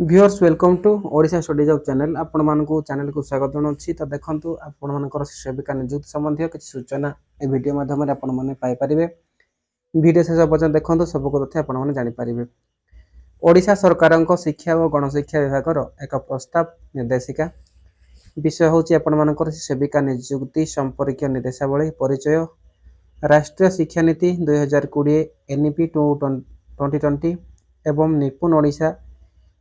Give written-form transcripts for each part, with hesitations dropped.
Viewers welcome to Odisha study job channel channel को स्वागत जनावि। तो देखो आपर सेविका नियुक्ति संबंधी किसी सूचना ए वीडियो माध्यम पाइपर। वीडियो शेष पर्यटन देखो सब तथ्य आपने जानीपर। ओडिशा सरकार शिक्षा और गणशिक्षा विभाग एक प्रस्ताव निर्देशिका विषय हूँ आपर सेविका नियुक्ति संपर्क निर्देशावली परिचय राष्ट्रीय शिक्षा नीति 2020 एनईपी 2020 एवं निपुण ओडिशा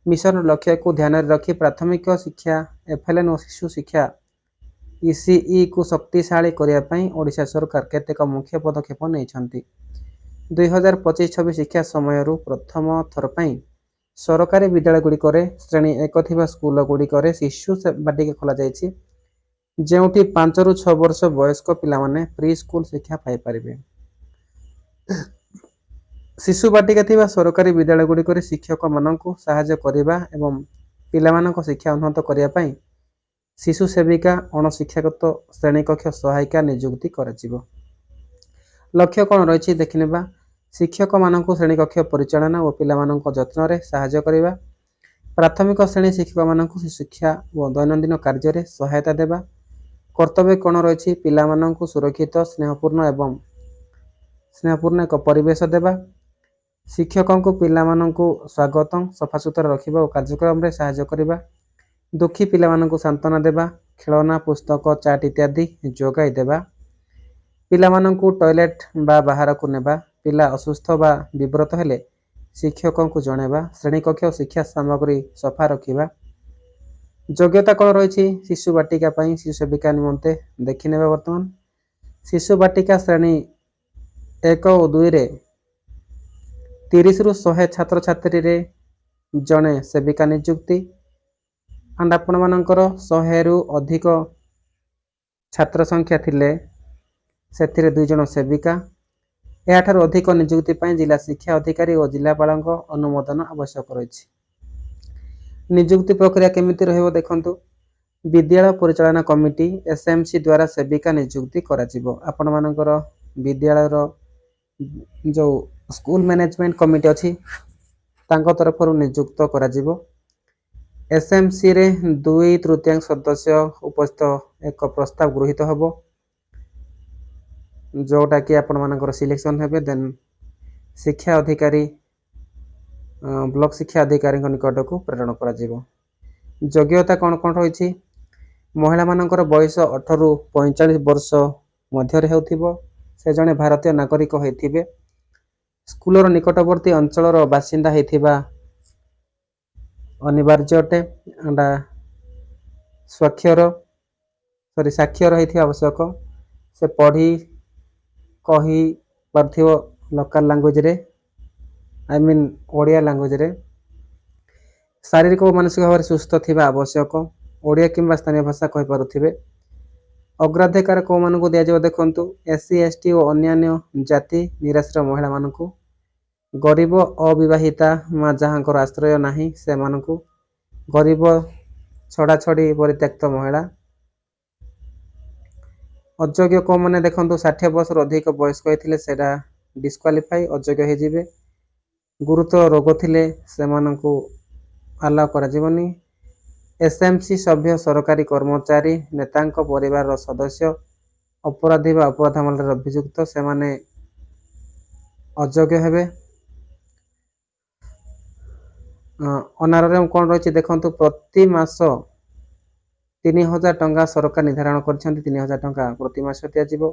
मिशन लक्ष्य को ध्यान रखी प्राथमिक शिक्षा एफएलएन और शिशु शिक्षा ईसीई को शक्तिशाली करने ओडिशा सरकार केतेक मुख्य पदक्षेप नहीं। 2025-26 शिक्षा समय प्रथम थर पर सरकारी विद्यालयगुड़िक श्रेणी 1 थिबा स्कूलगुड़िक शिशु बाटिका खोल जोठी 5 ରୁ 6 वर्ष वयस्क पिलामाने प्री स्कूल शिक्षा पाइपर। शिशु बाटिका थिबा सरकारी विद्यालयगुड़िक शिक्षक मानक साहाय्य करने एवं पिलामानक शिक्षा उन्नत करने शिशु सेविका अणशिक्षागत श्रेणी कक्ष सहायिका नियुक्ति कर। लक्ष्य कौन रही देखने शिक्षक मानक श्रेणी कक्ष परिचालना और पिलामानक जत्न रे साहाय्य करने प्राथमिक श्रेणी शिक्षक मानक शिक्षा और दैनंदिन कार्य सहायता देवा कर्तव्य कौन रही पिलामानक सुरक्षित स्नेहपूर्ण एक परिवेश देवा शिक्षकों को पिलामानंकु स्वागत सफासुतरा रखा और कार्यक्रम में साहाय्य करने दुखी पिलामानंकु सांत्वना देवा खेलना पुस्तक चाट इत्यादि जोगाई देवा पिलामानंकु टॉयलेट बा बाहर को नेबा पिला असुस्थ बा विव्रत हेले शिक्षकों को जणेबा श्रेणी कक्ष शिक्षा सामग्री सफा रखा योग्यता कौन रही शिशु बाटिका शिशु सेविका निमंते देखने बर्तमान शिशु बाटिका श्रेणी 1 और 2 रे 30 ରୁ 100 छात्र छात्री रे जड़े सेविका नियुक्ति एंड आपण मानकर 100 ରୁ अधिक छात्र संख्या थिले से 2 जन सेविका याठार अधिक नियुक्ति पाई जिला शिक्षा अधिकारी और जिलापाल अनुमोदन आवश्यक रही। नियुक्ति प्रक्रिया केमिति रहिबो देखंतु विद्यालय परिचालना कमिटी एसएमसी द्वारा सेविका नियुक्ति कराजिबो। आपण मानकर विद्यालय जो स्कूल मैनेजमेंट कमिटी अच्छी तरफ नियुक्त कराजिबो। एसएमसी रे 2/3 सदस्य उपस्थित एक प्रस्ताव गृहीत होबो जोटा कि आपण मानकर सिलेक्शन हेबे देन शिक्षा अधिकारी ब्लॉक शिक्षा अधिकारी निकट को प्रेरण कराजिबो। योग्यता कौन कौन रही महिला मानकर बयस 18 ରୁ 45 वर्ष मध्य हेउथिबो से जने भारतीय नागरिक होइथिबे स्कूलर निकटवर्ती अंचलर बासिंदा होइथिबा अनिवार्य अटे एंड साक्षर होइथिबा आवश्यक से पढ़ी कही पार्थिव लोकल लैंग्वेज रे आई मीन ओडिया लैंग्वेज रे शारीरिक और मानसिक भाव सुस्थ थिबा आवश्यक ओडिया किंबा स्थानीय भाषा कहि पारुथिबे। अग्राधिकार को मानक दिया देखंतु एससी एसटी और अन्य जाति निराश्रय महिला मानक गरीब अविवाहिता माँ जहाँकर आश्रय नहीं से मानकु गरीब छड़ा छड़ी परित्यक्त महिला अयोग्य को मैंने देखो 60 वर्ष अधिक वयस्क होते सेटा डिस्क्वालिफाई अयोग्य होजिबे गुरुतर रोग थिले से मानकु अलाउ कराजिबनी। एसएमसी सभ्य सरकारी कर्मचारी नेतांक परिवार सदस्य अपराधी व अपराध मामलार अभियुक्त से माने अयोग्य हेबे। अनाररियम कौन रही देखो प्रति मास 3000 टंका सरकार निर्धारण कर 3000 टंका प्रति मास दिज्व।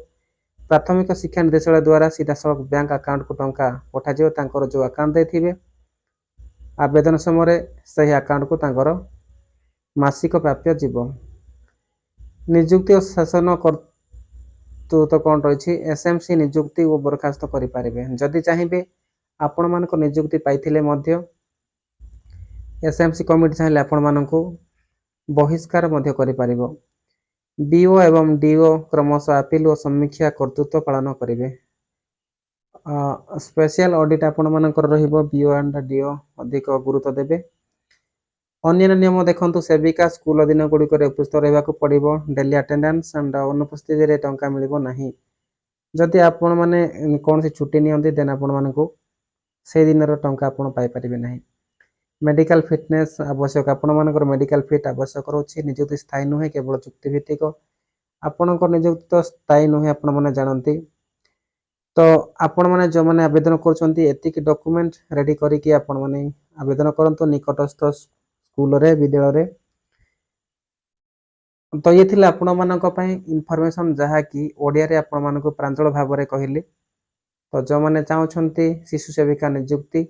प्राथमिक शिक्षा निर्देशालय द्वारा सीधासलख बैंक अकाउंट को टंका पठाଯିव तांकर जो अकाउंट देथिबे आवेदन समय सही अकाउंट को तांकर मासिक प्राप्य जीव। नियुक्ति और शासन कर्तृत्व कौन रही एसएमसी नियुक्ति और बरखास्त करें जदि चाहिए आपण मानक नियुक्ति पाइथिले मध्य एसएमसी कमिटी चाहिए आपण मानक बहिष्कार मध्य करिपारिबो। बीओ एवं डीओ क्रमशः अपील और समीक्षा कर्तृत्व पालन करेंगे। स्पेशल ऑडिट आपण मानकर रहिबो बीओ एंड डीओ अधिक गुरुत्व देबे। अन्य नियम देखंतु सेविका स्कूल दिन गुड़िक उपस्थित रहा पड़ो डेली अटेंडेंस एंड अनुपस्थित टंका मिलिबो नहीं। जदि आपण माने कौन सी छुट्टी नियंती देन आपण मानकु से दिन टंका आपण पाई परिबे नहीं। मेडिकल फिटनेस आवश्यक आपणମାନଙ୍କର मेडिकल फिट आवश्यक ରହୁଛି ନିଯୁକ୍ତି ସ୍ଥାୟୀ ନୁହେଁ କେବଳ ଚୁକ୍ତିଭିତ୍ତିକ ଆପଣଙ୍କ ନିଯୁକ୍ତି ତ ସ୍ଥାୟୀ ନୁହେଁ ଆପଣମାନେ ଜାଣନ୍ତି ତ ଆପଣମାନେ ଯେଉଁମାନେ ଆବେଦନ କରୁଛନ୍ତି ଏତିକି ଡକୁମେଣ୍ଟ ରେଡ଼ି କରିକି ଆପଣମାନେ ଆବେଦନ କରନ୍ତୁ ନିକଟସ୍ଥ ସ୍କୁଲରେ ବିଦ୍ୟାଳୟରେ ତ ଇଏ ଥିଲା ଆପଣମାନଙ୍କ ପାଇଁ ଇନଫର୍ମେସନ୍ ଯାହାକି ଓଡ଼ିଆରେ ଆପଣମାନଙ୍କୁ ପ୍ରାଞ୍ଜଳ ଭାବରେ କହିଲି ତ ଯେଉଁମାନେ ଚାହୁଁଛନ୍ତି ଶିଶୁ ସେବିକା ନିଯୁକ୍ତି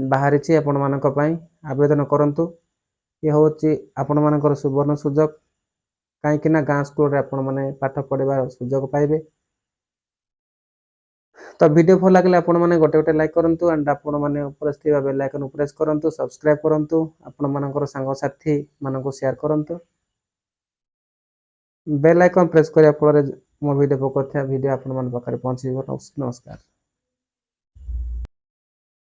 ବାହାରିଛି ଆପଣମାନଙ୍କ ପାଇଁ ଆବେଦନ କରନ୍ତୁ ଇଏ ହେଉଛି ଆପଣମାନଙ୍କର ସୁବର୍ଣ୍ଣ ସୁଯୋଗ କାହିଁକି ନା ଗାଁ ସ୍କୁଲରେ ଆପଣମାନେ ପାଠ ପଢ଼ିବାର ସୁଯୋଗ ପାଇବେ ତ ଭିଡ଼ିଓ ଭଲ ଲାଗିଲେ ଆପଣମାନେ ଗୋଟେ ଗୋଟେ ଲାଇକ୍ କରନ୍ତୁ ଆଣ୍ଡ ଆପଣମାନେ ଉପରେ ଥିବା ବେଲ୍ ଆଇକନ୍ ପ୍ରେସ୍ କରନ୍ତୁ ସବସ୍କ୍ରାଇବ୍ କରନ୍ତୁ ଆପଣମାନଙ୍କର ସାଙ୍ଗସାଥିମାନଙ୍କୁ ସେୟାର କରନ୍ତୁ ବେଲ୍ ଆଇକନ୍ ପ୍ରେସ୍ କରିବା ଫଳରେ ମୋ ଭିଡ଼ିଓ ପକାଉଥିବା ଭିଡ଼ିଓ ଆପଣମାନଙ୍କ ପାଖରେ ପହଞ୍ଚିଯିବ ନମସ୍କାର